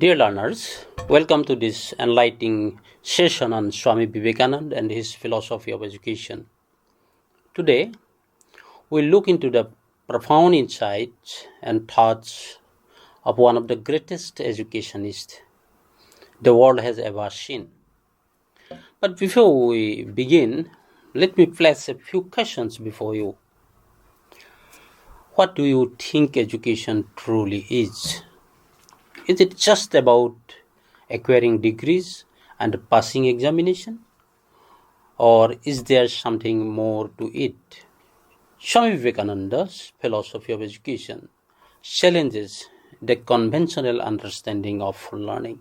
Dear learners, welcome to this enlightening session on Swami Vivekananda and his philosophy of education. Today, we'll look into the profound insights and thoughts of one of the greatest educationists the world has ever seen. But before we begin, let me place a few questions before you. What do you think education truly is? Is it just about acquiring degrees and passing examination? Or is there something more to it? Swami Vivekananda's philosophy of education challenges the conventional understanding of learning.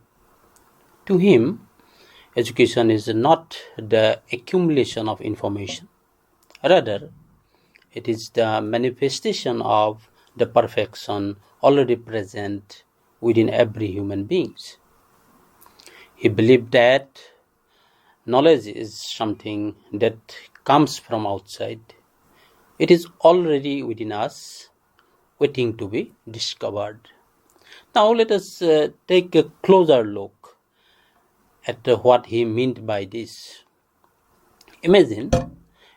To him, education is not the accumulation of information. Rather, it is the manifestation of the perfection already present within every human being. He believed that knowledge is something that comes from outside. It is already within us, waiting to be discovered. Now let us take a closer look at what he meant by this. Imagine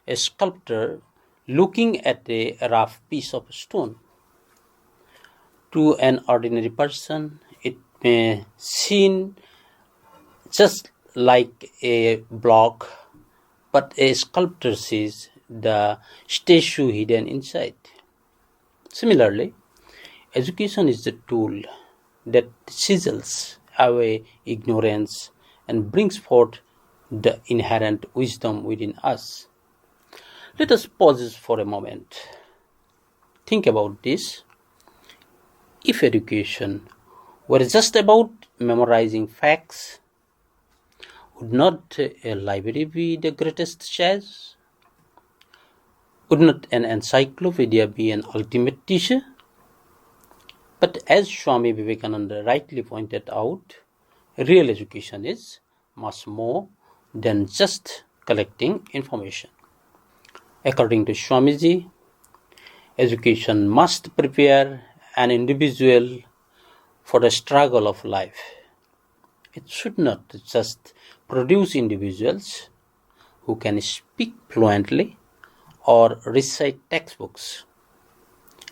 a sculptor looking at a rough piece of stone. To an ordinary person, it may seem just like a block, but a sculptor sees the statue hidden inside. Similarly, education is the tool that chisels away ignorance and brings forth the inherent wisdom within us. Let us pause for a moment. Think about this. If education were just about memorizing facts, would not a library be the greatest choice? Would not an encyclopedia be an ultimate teacher? But as Swami Vivekananda rightly pointed out, real education is much more than just collecting information. According to Swamiji, education must prepare an individual for the struggle of life. It should not just produce individuals who can speak fluently or recite textbooks.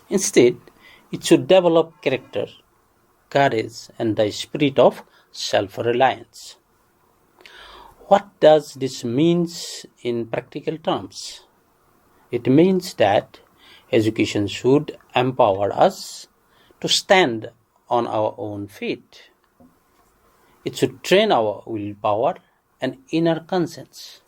Instead, it should develop character, courage, and the spirit of self-reliance. What does this mean in practical terms? It means that education should empower us to stand on our own feet. It should train our willpower and inner conscience.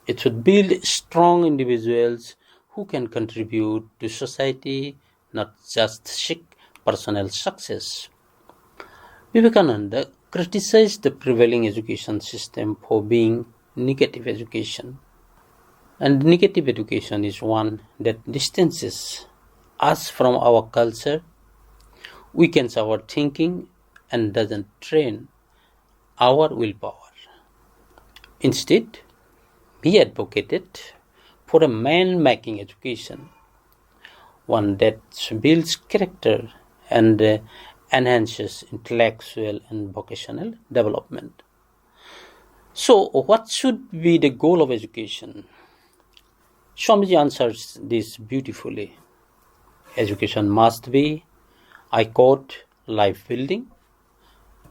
It should build strong individuals who can contribute to society, not just seek personal success. Vivekananda criticized the prevailing education system for being negative education. And negative education is one that distances us from our culture, weakens our thinking, and doesn't train our willpower. Instead, he advocated for a man-making education, one that builds character and enhances intellectual and vocational development. So, what should be the goal of education? Swamiji answers this beautifully. Education must be, I quote, life building,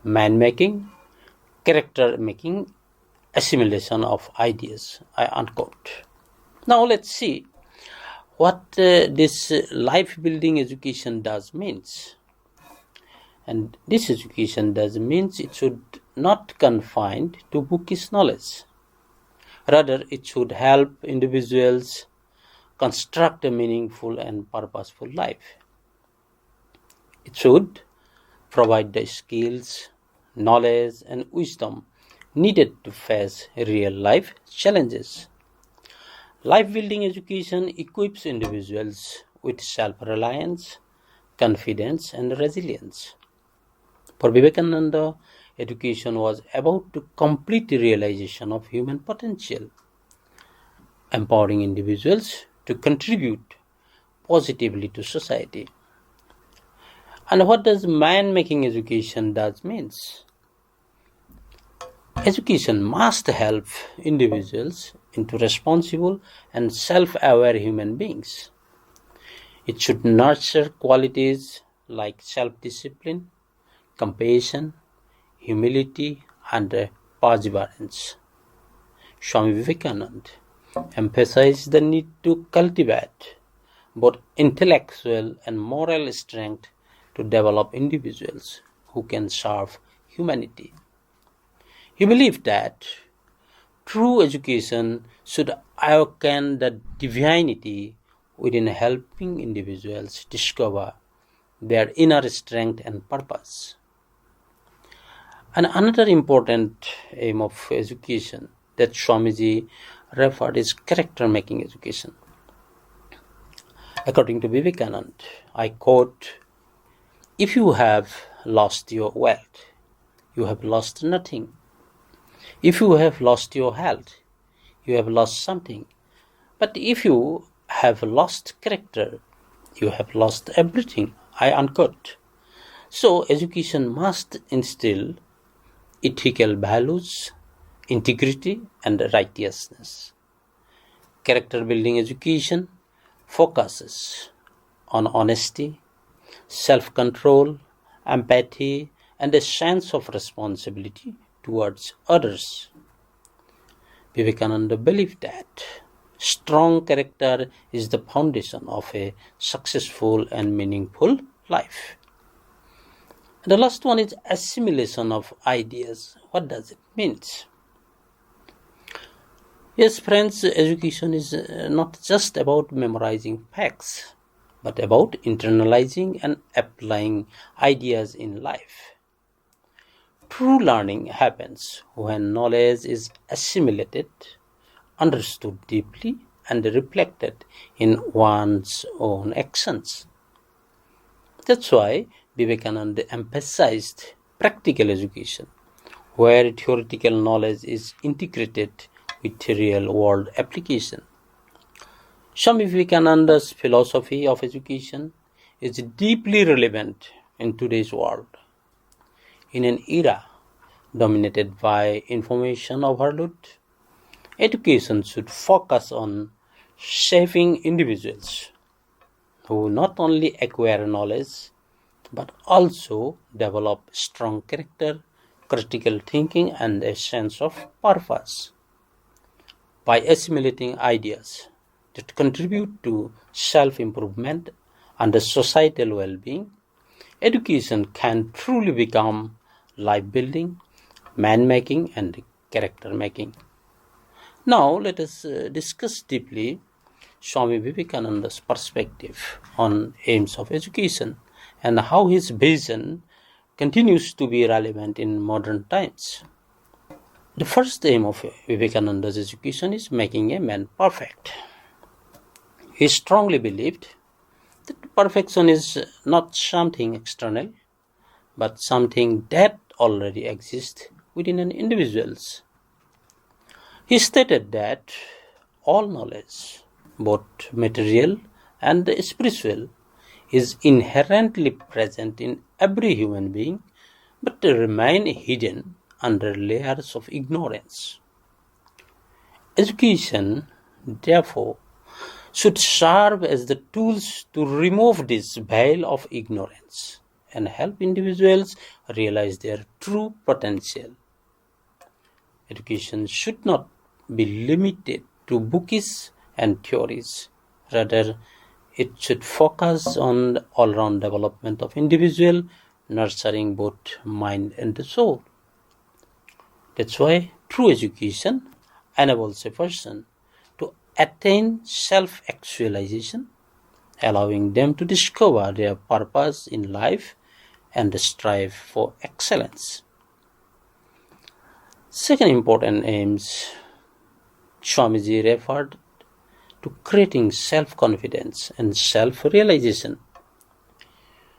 man making, character making, assimilation of ideas, I unquote. Now let's see what this life building education does means. And this education does means it should not confined to bookish knowledge. Rather, it should help individuals construct a meaningful and purposeful life. It should provide the skills, knowledge, and wisdom needed to face real life challenges. Life building education equips individuals with self-reliance, confidence, and resilience. For Vivekananda, education was about the complete realization of human potential, empowering individuals to contribute positively to society. And what does man-making education does means? Education must help individuals into responsible and self-aware human beings. It should nurture qualities like self-discipline, compassion, humility, and perseverance. Swami Vivekananda emphasized the need to cultivate both intellectual and moral strength to develop individuals who can serve humanity. He believed that true education should awaken the divinity within, helping individuals discover their inner strength and purpose. And another important aim of education that Swamiji referred is character making education. According to Vivekananda, I quote, "If you have lost your wealth, you have lost nothing. If you have lost your health, you have lost something. But if you have lost character, you have lost everything." I unquote. So education must instill ethical values, integrity, and righteousness. Character building education focuses on honesty, self-control, empathy, and a sense of responsibility towards others. Vivekananda believed that strong character is the foundation of a successful and meaningful life. The last one is assimilation of ideas. What does it mean? Yes, friends, education is not just about memorizing facts, but about internalizing and applying ideas in life. True learning happens when knowledge is assimilated, understood deeply, and reflected in one's own actions. That's why Vivekananda emphasized practical education, where theoretical knowledge is integrated with real-world application. Swami Vivekananda's philosophy of education is deeply relevant in today's world. In an era dominated by information overload, education should focus on shaping individuals who not only acquire knowledge but also develop strong character, critical thinking, and a sense of purpose. By assimilating ideas that contribute to self-improvement and societal well-being, education can truly become life-building, man-making, and character-making. Now let us discuss deeply Swami Vivekananda's perspective on aims of education and how his vision continues to be relevant in modern times. The first aim of Vivekananda's education is making a man perfect. He strongly believed that perfection is not something external, but something that already exists within an individual. He stated that all knowledge, both material and spiritual, is inherently present in every human being, but remain hidden under layers of ignorance. Education, therefore, should serve as the tools to remove this veil of ignorance and help individuals realize their true potential. Education should not be limited to books and theories. Rather, it should focus on the all-round development of individual, nurturing both mind and the soul. That's why true education enables a person to attain self-actualization, allowing them to discover their purpose in life and strive for excellence. Second important aims, Swamiji referred to creating self-confidence and self-realization.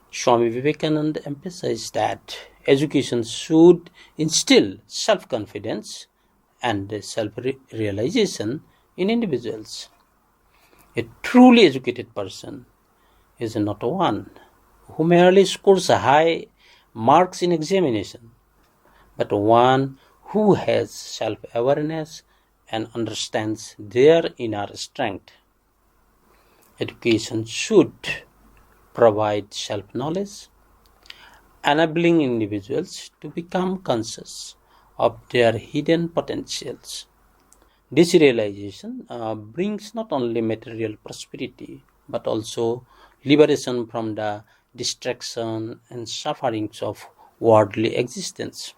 Swami Vivekananda emphasized that education should instill self-confidence and self-realization in individuals. A truly educated person is not one who merely scores high marks in examination, but one who has self-awareness and understands their inner strength. Education should provide self-knowledge, enabling individuals to become conscious of their hidden potentials. This realization brings not only material prosperity but also liberation from the distraction and sufferings of worldly existence.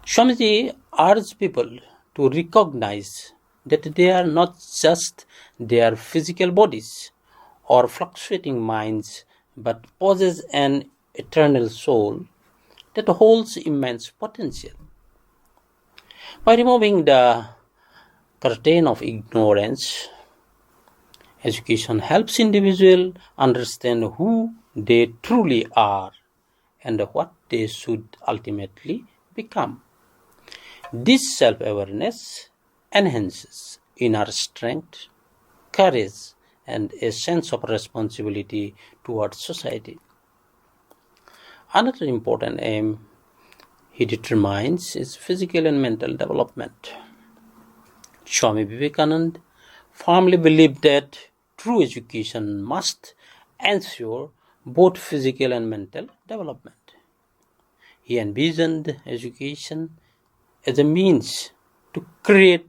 Swamiji urged people to recognize that they are not just their physical bodies or fluctuating minds but possess an eternal soul that holds immense potential. By removing the curtain of ignorance, education helps individuals understand who they truly are and what they should ultimately become. This self-awareness enhances inner strength, courage, and a sense of responsibility towards society. Another important aim he determines is physical and mental development. Swami Vivekananda firmly believed that true education must ensure both physical and mental development. He envisioned education as a means to create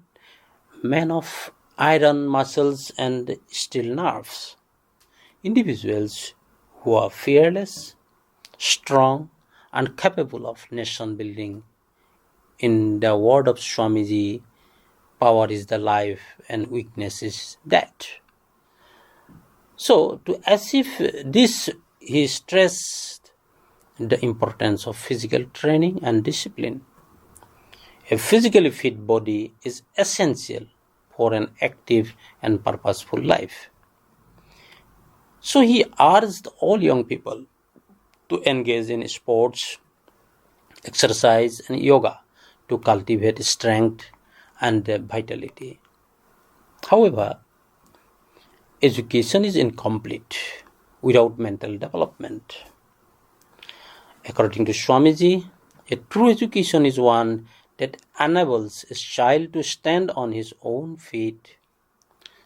men of iron muscles and steel nerves, individuals who are fearless, strong, and capable of nation building. In the word of Swamiji, power is the life and weakness is death. So, to achieve this, he stressed the importance of physical training and discipline. A physically fit body is essential for an active and purposeful life. So he urged all young people to engage in sports, exercise, and yoga to cultivate strength and vitality. However, education is incomplete without mental development. According to Swamiji, a true education is one that enables a child to stand on his own feet,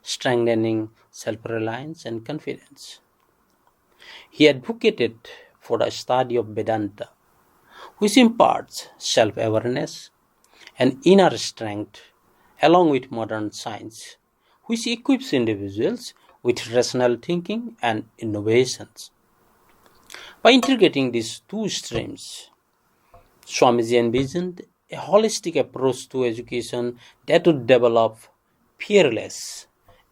strengthening self-reliance and confidence. He advocated for the study of Vedanta, which imparts self-awareness and inner strength along with modern science, which equips individuals with rational thinking and innovations. By integrating these two streams, Swamiji envisioned a holistic approach to education that would develop fearless,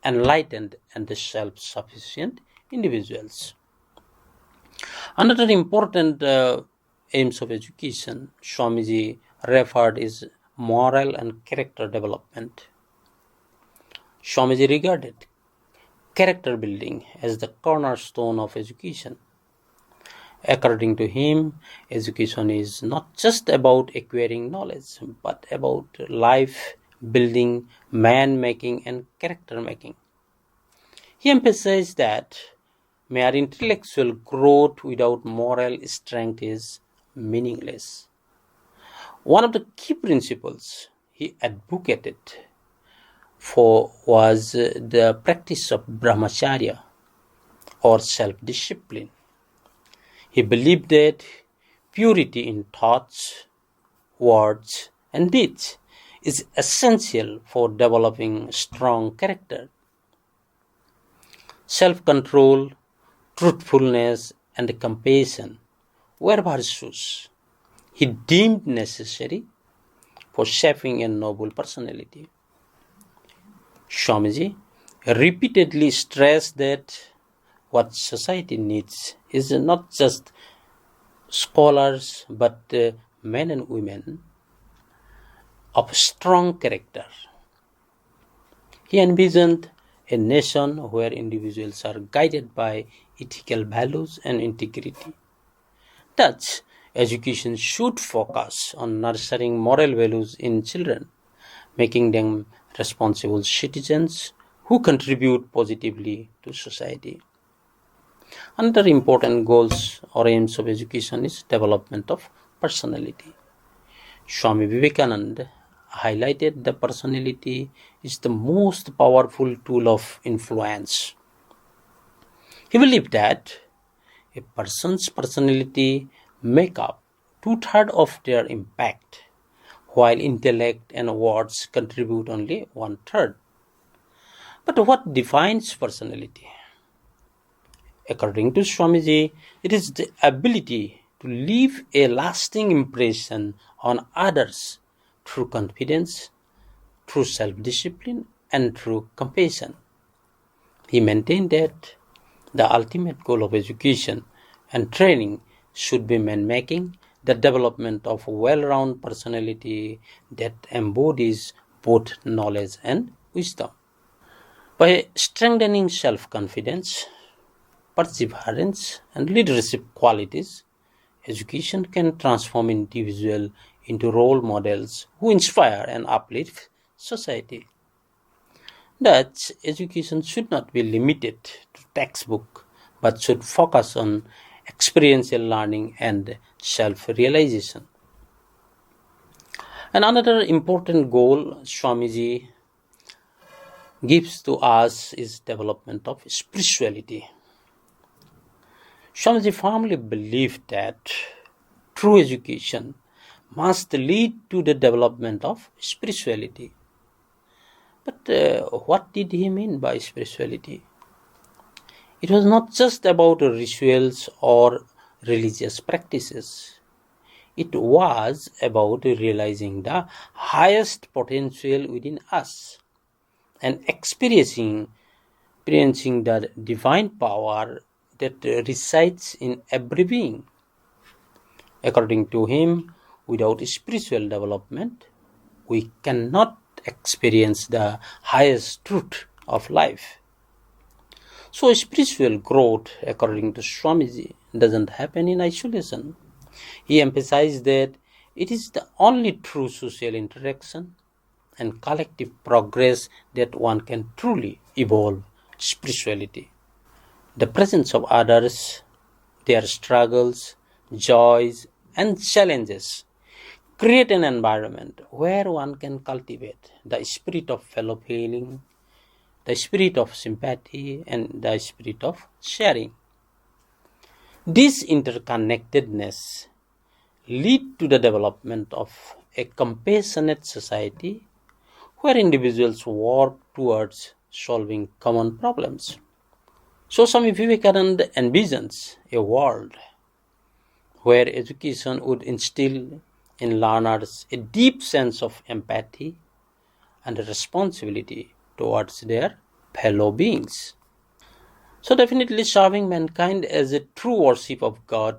enlightened, and self-sufficient individuals. Another important aims of education Swamiji referred is moral and character development. Swamiji regarded character building as the cornerstone of education. According to him, education is not just about acquiring knowledge, but about life building, man making, and character making. He emphasized that mere intellectual growth without moral strength is meaningless. One of the key principles he advocated for was the practice of brahmacharya or self-discipline. He believed that purity in thoughts, words, and deeds is essential for developing strong character. Self-control, truthfulness, and compassion were virtues he deemed necessary for shaping a noble personality. Swamiji repeatedly stressed that what society needs is not just scholars but men and women of strong character. He envisioned a nation where individuals are guided by ethical values and integrity. Thus, education should focus on nurturing moral values in children, making them responsible citizens who contribute positively to society. Another important goals or aims of education is development of personality. Swami Vivekananda highlighted the personality is the most powerful tool of influence. He believed that a person's personality make up two-thirds of their impact, while intellect and words contribute only one-third. But what defines personality? According to Swamiji, it is the ability to leave a lasting impression on others through confidence, through self-discipline, and through compassion. He maintained that the ultimate goal of education and training should be man-making, the development of a well-rounded personality that embodies both knowledge and wisdom. By strengthening self-confidence, perseverance, and leadership qualities, education can transform individuals into role models who inspire and uplift society. Thus, education should not be limited to textbook, but should focus on experiential learning and self-realization. And another important goal Swamiji gives to us is development of spirituality. Swamiji firmly believed that true education must lead to the development of spirituality. But what did he mean by spirituality? It was not just about rituals or religious practices. It was about realizing the highest potential within us and experiencing the divine power that resides in every being. According to him, without spiritual development, we cannot experience the highest truth of life. So spiritual growth, according to Swamiji, doesn't happen in isolation. He emphasized that it is the only true social interaction and collective progress that one can truly evolve spirituality. The presence of others, their struggles, joys, and challenges create an environment where one can cultivate the spirit of fellow feeling, the spirit of sympathy, and the spirit of sharing. This interconnectedness lead to the development of a compassionate society where individuals work towards solving common problems. So Swami Vivekananda envisions a world where education would instill in learners a deep sense of empathy and responsibility towards their fellow beings. So definitely serving mankind as a true worship of God,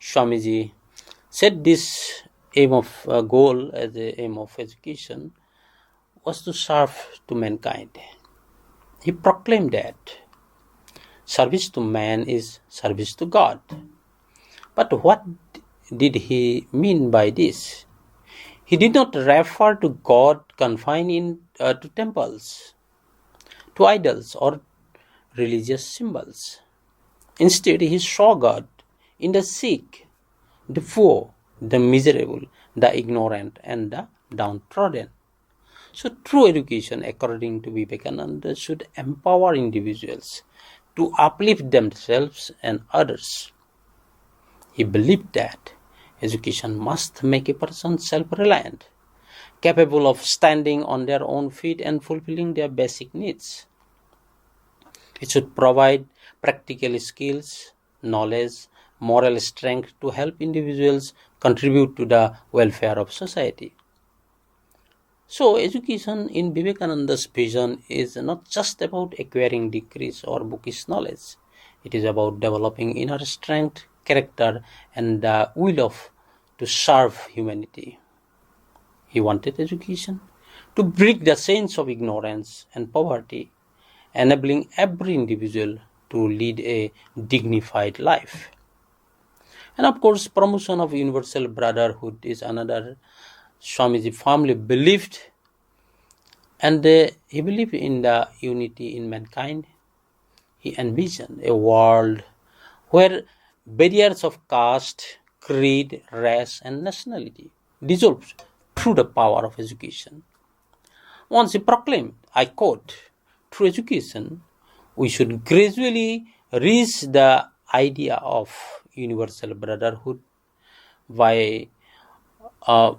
Swamiji said this aim of goal as a aim of education was to serve to mankind. He proclaimed that service to man is service to God. But what did he mean by this? He did not refer to God confined to temples, to idols, or religious symbols. Instead, he saw God in the sick, the poor, the miserable, the ignorant, and the downtrodden. So, true education, according to Vivekananda, should empower individuals to uplift themselves and others. He believed that education must make a person self-reliant, capable of standing on their own feet and fulfilling their basic needs. It should provide practical skills, knowledge, moral strength to help individuals contribute to the welfare of society. So, education in Vivekananda's vision is not just about acquiring degrees or bookish knowledge. It is about developing inner strength, character, and the will to serve humanity. He wanted education to break the chains of ignorance and poverty, enabling every individual to lead a dignified life. And of course, promotion of universal brotherhood is another Swamiji firmly believed, and he believed in the unity in mankind. He envisioned a world where barriers of caste, creed, race, and nationality dissolved through the power of education. Once he proclaimed, I quote, through education, we should gradually reach the idea of universal brotherhood by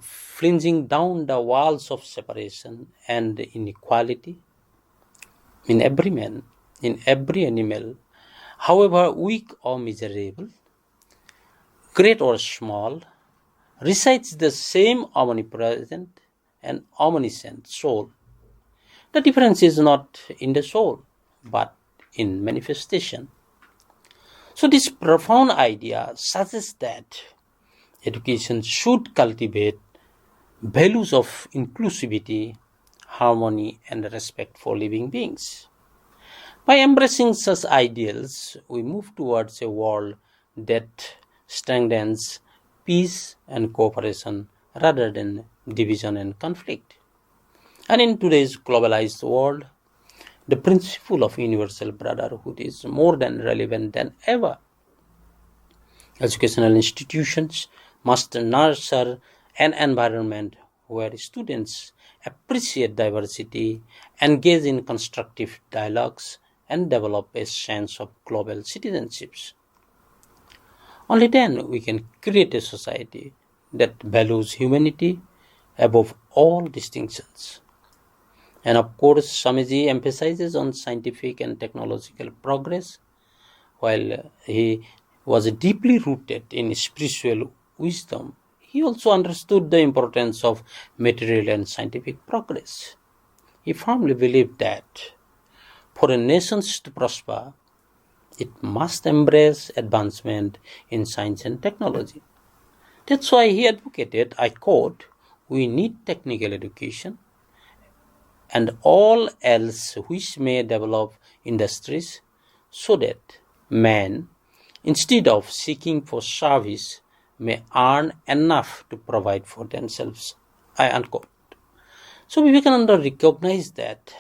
flinging down the walls of separation and inequality in every man, in every animal, however weak or miserable, great or small, resides the same omnipresent and omniscient soul. The difference is not in the soul, but in manifestation. So, this profound idea suggests that education should cultivate values of inclusivity, harmony, and respect for living beings. By embracing such ideals, we move towards a world that strengthens peace and cooperation rather than division and conflict. And in today's globalized world, the principle of universal brotherhood is more than relevant than ever. Educational institutions must nurture an environment where students appreciate diversity, engage in constructive dialogues, and develop a sense of global citizenships. Only then we can create a society that values humanity above all distinctions. And of course, Swamiji emphasizes on scientific and technological progress, while he was deeply rooted in spiritual wisdom. He also understood the importance of material and scientific progress. He firmly believed that for a nation to prosper, it must embrace advancement in science and technology. That's why he advocated, I quote, we need technical education and all else which may develop industries so that man, instead of seeking for service, may earn enough to provide for themselves. I unquote. So Vivekananda recognized that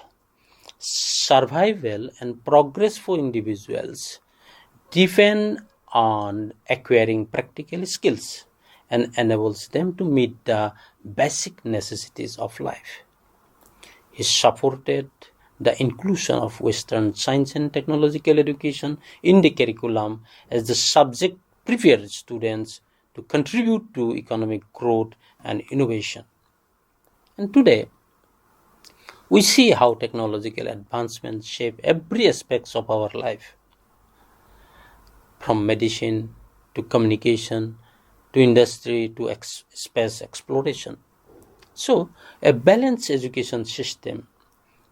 survival and progress for individuals depend on acquiring practical skills and enables them to meet the basic necessities of life. He supported the inclusion of Western science and technological education in the curriculum as the subject prepared students to contribute to economic growth and innovation. And today, we see how technological advancements shape every aspect of our life, from medicine to communication to industry to space exploration. So, a balanced education system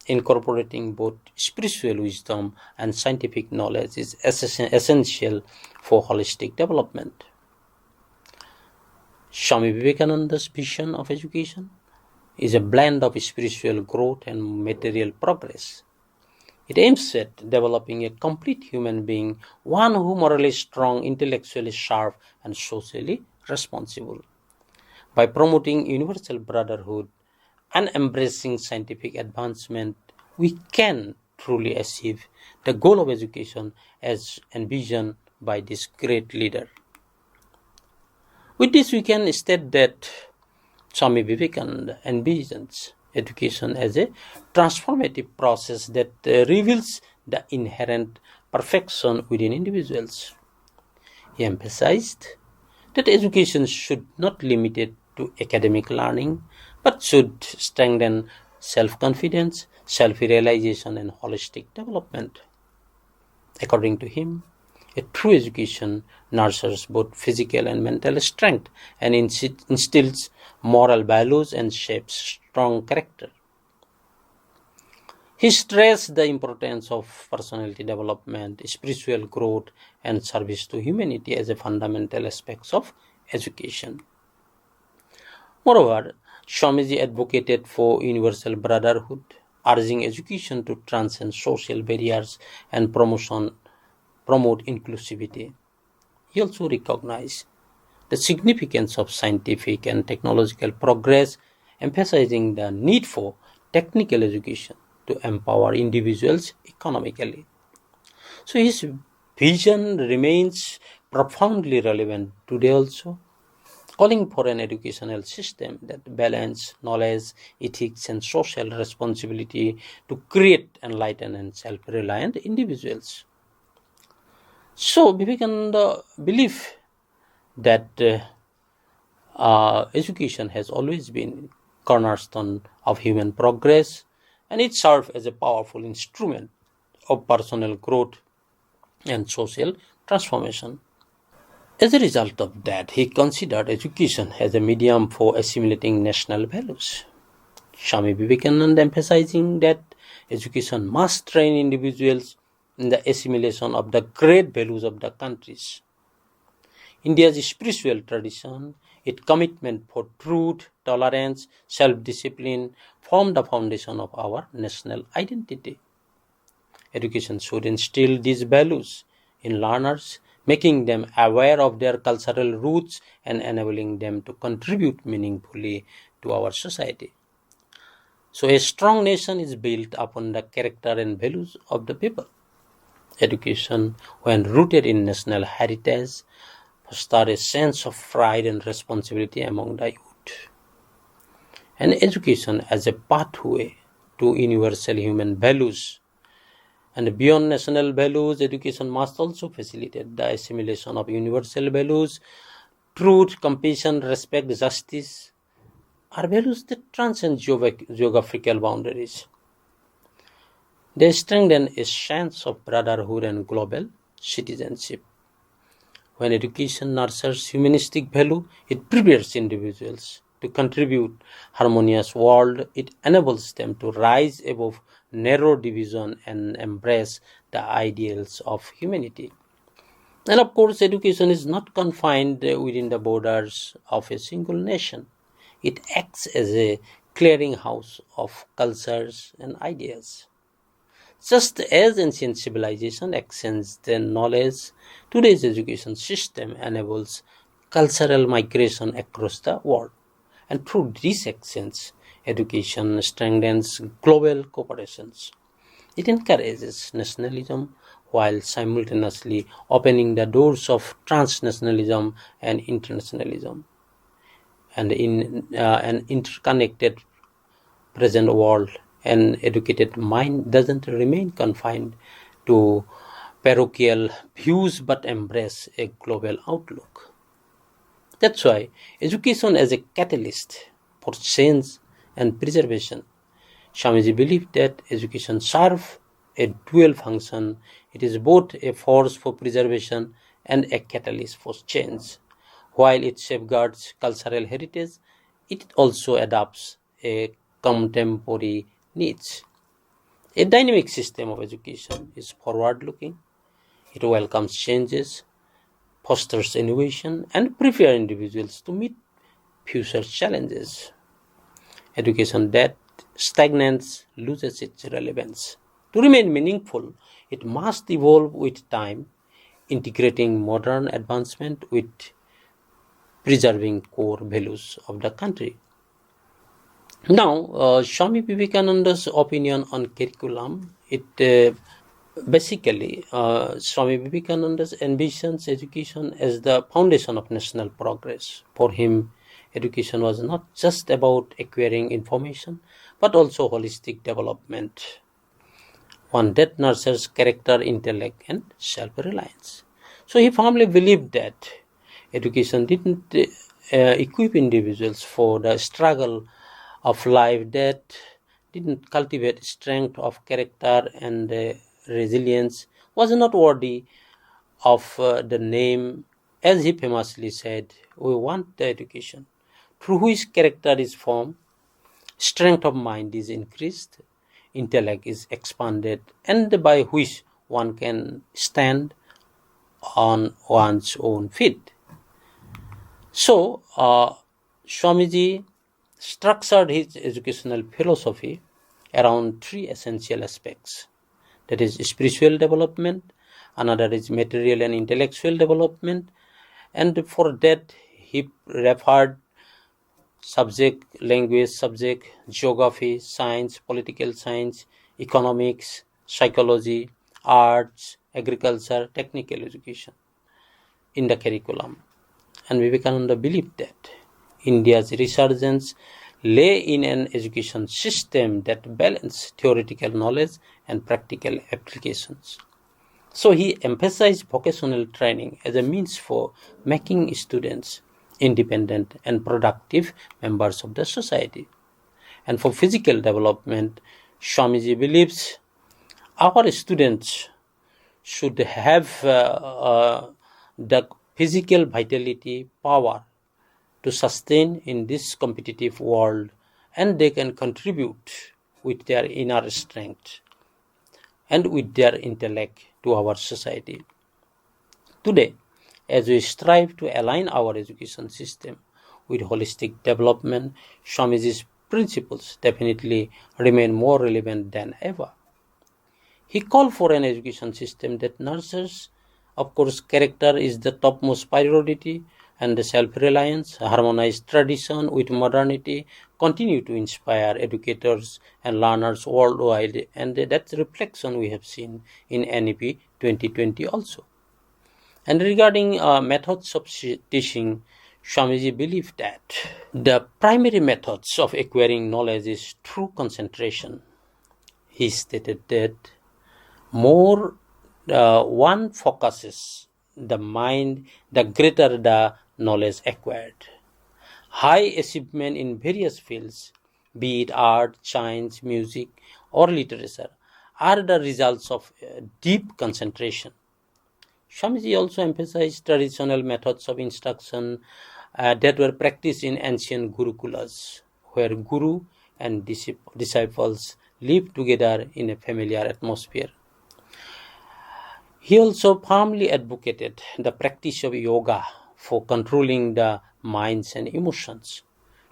incorporating both spiritual wisdom and scientific knowledge is essential for holistic development. Swami Vivekananda's vision of education is a blend of spiritual growth and material progress. It aims at developing a complete human being, one who morally strong, intellectually sharp, and socially responsible. By promoting universal brotherhood and embracing scientific advancement, we can truly achieve the goal of education as envisioned by this great leader. With this, we can state that Swami Vivekananda envisions education as a transformative process that reveals the inherent perfection within individuals. He emphasized that education should not limit it to academic learning, but should strengthen self-confidence, self-realization, and holistic development. According to him, a true education nurtures both physical and mental strength and instills moral values and shapes strong character. He stressed the importance of personality development, spiritual growth, and service to humanity as a fundamental aspects of education. Moreover, Swamiji advocated for universal brotherhood, urging education to transcend social barriers and promote inclusivity. He also recognized the significance of scientific and technological progress, emphasizing the need for technical education to empower individuals economically. So his vision remains profoundly relevant today also, calling for an educational system that balance knowledge, ethics, and social responsibility to create enlightened and self-reliant individuals. So Vivekananda believed that education has always been cornerstone of human progress, and it serves as a powerful instrument of personal growth and social transformation. As a result of that, he considered education as a medium for assimilating national values. Swami Vivekananda emphasizing that education must train individuals in the assimilation of the great values of the countries. India's spiritual tradition, its commitment for truth, tolerance, self-discipline form the foundation of our national identity. Education should instill these values in learners, making them aware of their cultural roots and enabling them to contribute meaningfully to our society. So, a strong nation is built upon the character and values of the people. Education, when rooted in national heritage, fosters a sense of pride and responsibility among the youth. And education as a pathway to universal human values. And beyond national values, education must also facilitate the assimilation of universal values, truth, compassion, respect, justice, are values that transcend geographical boundaries. They strengthen a sense of brotherhood and global citizenship. When education nurtures humanistic value, it prepares individuals to contribute harmonious world. It enables them to rise above narrow division and embrace the ideals of humanity. And of course, education is not confined within the borders of a single nation. It acts as a clearinghouse of cultures and ideas. Just as ancient civilization exchanged their knowledge, today's education system enables cultural migration across the world. And through this exchange, education strengthens global cooperations. It encourages nationalism while simultaneously opening the doors of transnationalism and internationalism. And in an interconnected present world, an educated mind doesn't remain confined to parochial views but embrace a global outlook. That's why education as a catalyst for change and preservation. Swamiji believed that education serves a dual function. It is both a force for preservation and a catalyst for change. While it safeguards cultural heritage, it also adapts a contemporary needs. A dynamic system of education is forward-looking. It welcomes changes, fosters innovation, and prepares individuals to meet future challenges. Education that stagnates loses its relevance. To remain meaningful, it must evolve with time, integrating modern advancement with preserving core values of the country. Now, Swami Vivekananda's opinion on curriculum, it basically Swami Vivekananda's envisions education as the foundation of national progress. For him, education was not just about acquiring information, but also holistic development, one that nurtures character, intellect, and self-reliance. So he firmly believed that education didn't equip individuals for the struggle of life, that didn't cultivate strength of character and resilience, was not worthy of the name. As he famously said, we want the education through which character is formed, strength of mind is increased, intellect is expanded, and by which one can stand on one's own feet. So, Swamiji structured his educational philosophy around three essential aspects. That is spiritual development, another is material and intellectual development, and for that he referred subject, language subject, geography, science, political science, economics, psychology, arts, agriculture, technical education in the curriculum. And Vivekananda believed that India's resurgence lay in an education system that balanced theoretical knowledge and practical applications. So he emphasized vocational training as a means for making students independent and productive members of the society. And for physical development, Swamiji believes our students should have the physical vitality, power to sustain in this competitive world, and they can contribute with their inner strength and with their intellect to our society. Today, as we strive to align our education system with holistic development, Swamiji's principles definitely remain more relevant than ever. He called for an education system that nurtures, of course, character is the topmost priority, and the self-reliance, harmonized tradition with modernity continue to inspire educators and learners worldwide, and that's reflection we have seen in NEP 2020 also. And regarding methods of teaching, Swamiji believed that the primary methods of acquiring knowledge is through concentration. He stated that more one focuses the mind, the greater the knowledge acquired. High achievement in various fields, be it art, science, music, or literature, are the results of deep concentration. Swamiji also emphasized traditional methods of instruction that were practiced in ancient gurukulas, where guru and disciples lived together in a familiar atmosphere. He also firmly advocated the practice of yoga for controlling the minds and emotions.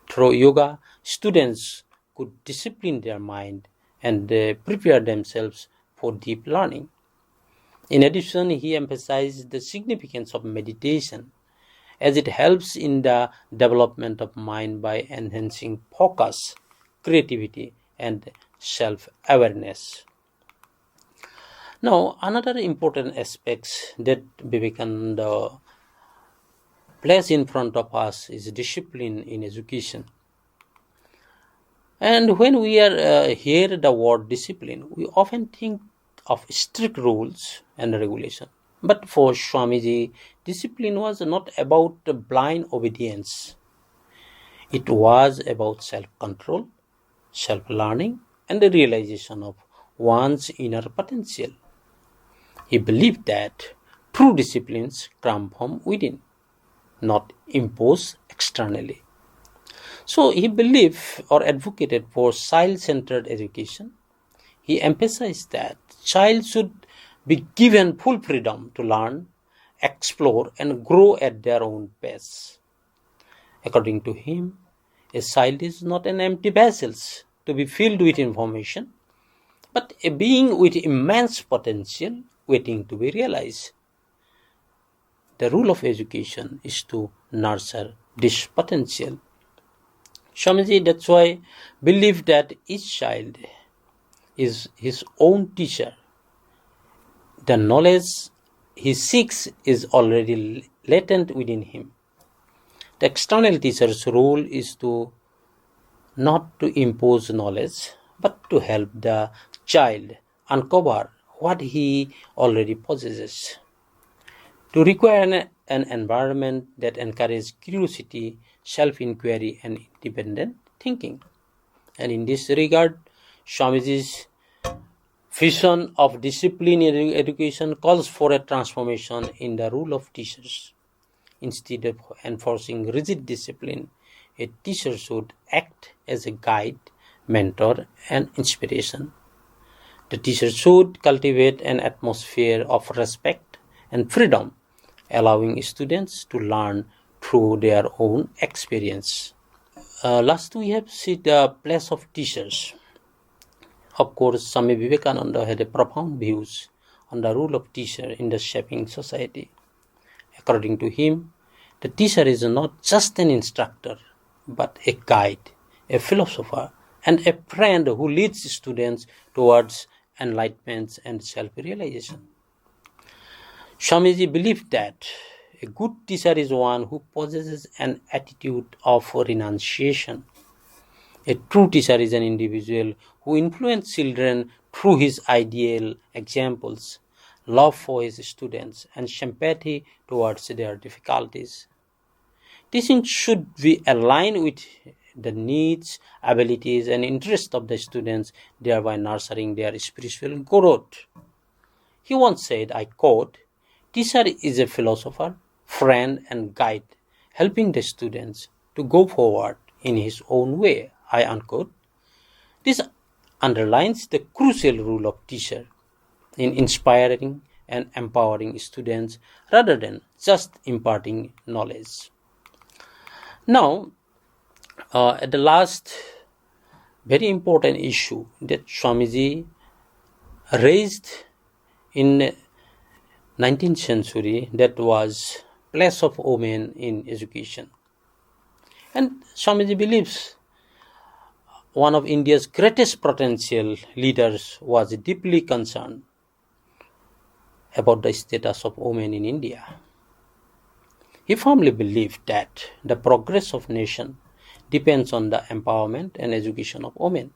Through yoga, students could discipline their mind and prepare themselves for deep learning. In addition, he emphasized the significance of meditation as it helps in the development of mind by enhancing focus, creativity, and self-awareness. Now, another important aspect that Vivekananda place in front of us is discipline in education. And when we hear the word discipline, we often think of strict rules and regulation. But for Swamiji, discipline was not about blind obedience. It was about self-control, self-learning, and the realization of one's inner potential. He believed that true disciplines come from within, not imposed externally. So he believed or advocated for child-centered education. He emphasized that child should be given full freedom to learn, explore, and grow at their own pace. According to him, a child is not an empty vessel to be filled with information, but a being with immense potential waiting to be realized. The role of education is to nurture this potential. Swamiji, that's why, believed that each child is his own teacher. The knowledge he seeks is already latent within him. The external teacher's role is to not to impose knowledge, but to help the child uncover what he already possesses. To require an environment that encourages curiosity, self-inquiry, and independent thinking. And in this regard, Swamiji's vision of discipline in education calls for a transformation in the role of teachers. Instead of enforcing rigid discipline, a teacher should act as a guide, mentor, and inspiration. The teacher should cultivate an atmosphere of respect and freedom, allowing students to learn through their own experience. Last, we have seen the place of teachers. Of course, Swami Vivekananda had a profound views on the role of teacher in the shaping society. According to him, the teacher is not just an instructor, but a guide, a philosopher, and a friend who leads students towards enlightenment and self-realization. Swamiji believed that a good teacher is one who possesses an attitude of renunciation. A true teacher is an individual who influences children through his ideal examples, love for his students, and sympathy towards their difficulties. Teaching should be aligned with the needs, abilities, and interests of the students, thereby nurturing their spiritual growth. He once said, I quote, "Teacher is a philosopher, friend, and guide, helping the students to go forward in his own way." I unquote. This underlines the crucial role of teacher in inspiring and empowering students rather than just imparting knowledge. Now, at the last very important issue that Swamiji raised in 19th century, that was place of women in education. And Swamiji believes one of India's greatest potential leaders was deeply concerned about the status of women in India. He firmly believed that the progress of nation depends on the empowerment and education of women.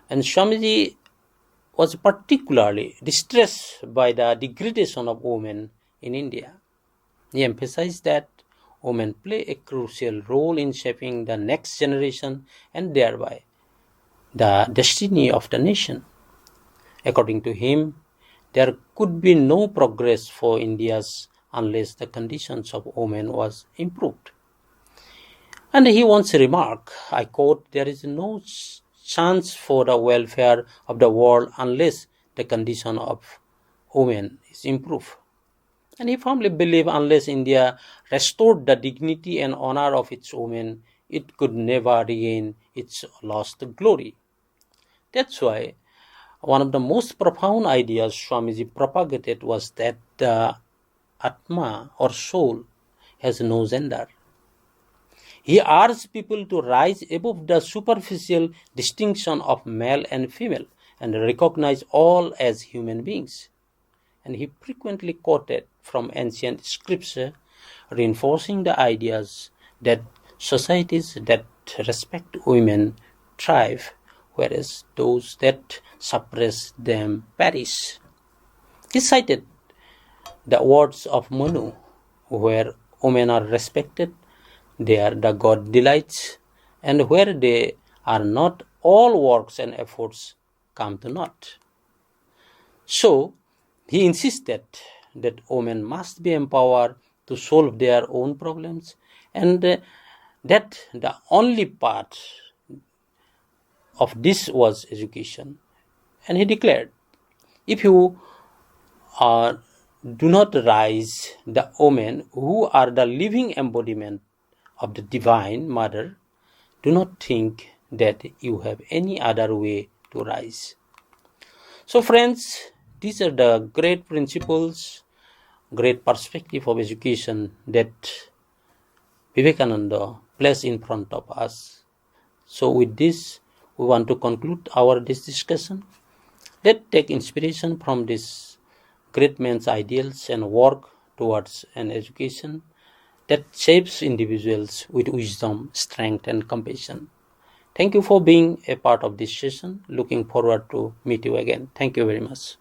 And Swamiji was particularly distressed by the degradation of women in India. He emphasized that women play a crucial role in shaping the next generation and thereby the destiny of the nation. According to him, there could be no progress for India unless the conditions of women was improved. And he once remarked, I quote, "There is no chance for the welfare of the world unless the condition of women is improved." And he firmly believed unless India restored the dignity and honor of its women, it could never regain its lost glory. That's why one of the most profound ideas Swamiji propagated was that the Atma or soul has no gender. He urged people to rise above the superficial distinction of male and female and recognize all as human beings. And he frequently quoted from ancient scripture, reinforcing the ideas that societies that respect women thrive, whereas those that suppress them perish. He cited the words of Manu, where women are respected, there the God delights, and where they are not, all works and efforts come to naught. So, he insisted that women must be empowered to solve their own problems and that the only part of this was education. And he declared, if you do not rise the women who are the living embodiment of the Divine Mother, do not think that you have any other way to rise. So friends, these are the great principles, great perspective of education that Vivekananda placed in front of us. So with this, we want to conclude this discussion. Let's take inspiration from this great man's ideals and work towards an education that shapes individuals with wisdom, strength, and compassion. Thank you for being a part of this session. Looking forward to meet you again. Thank you very much.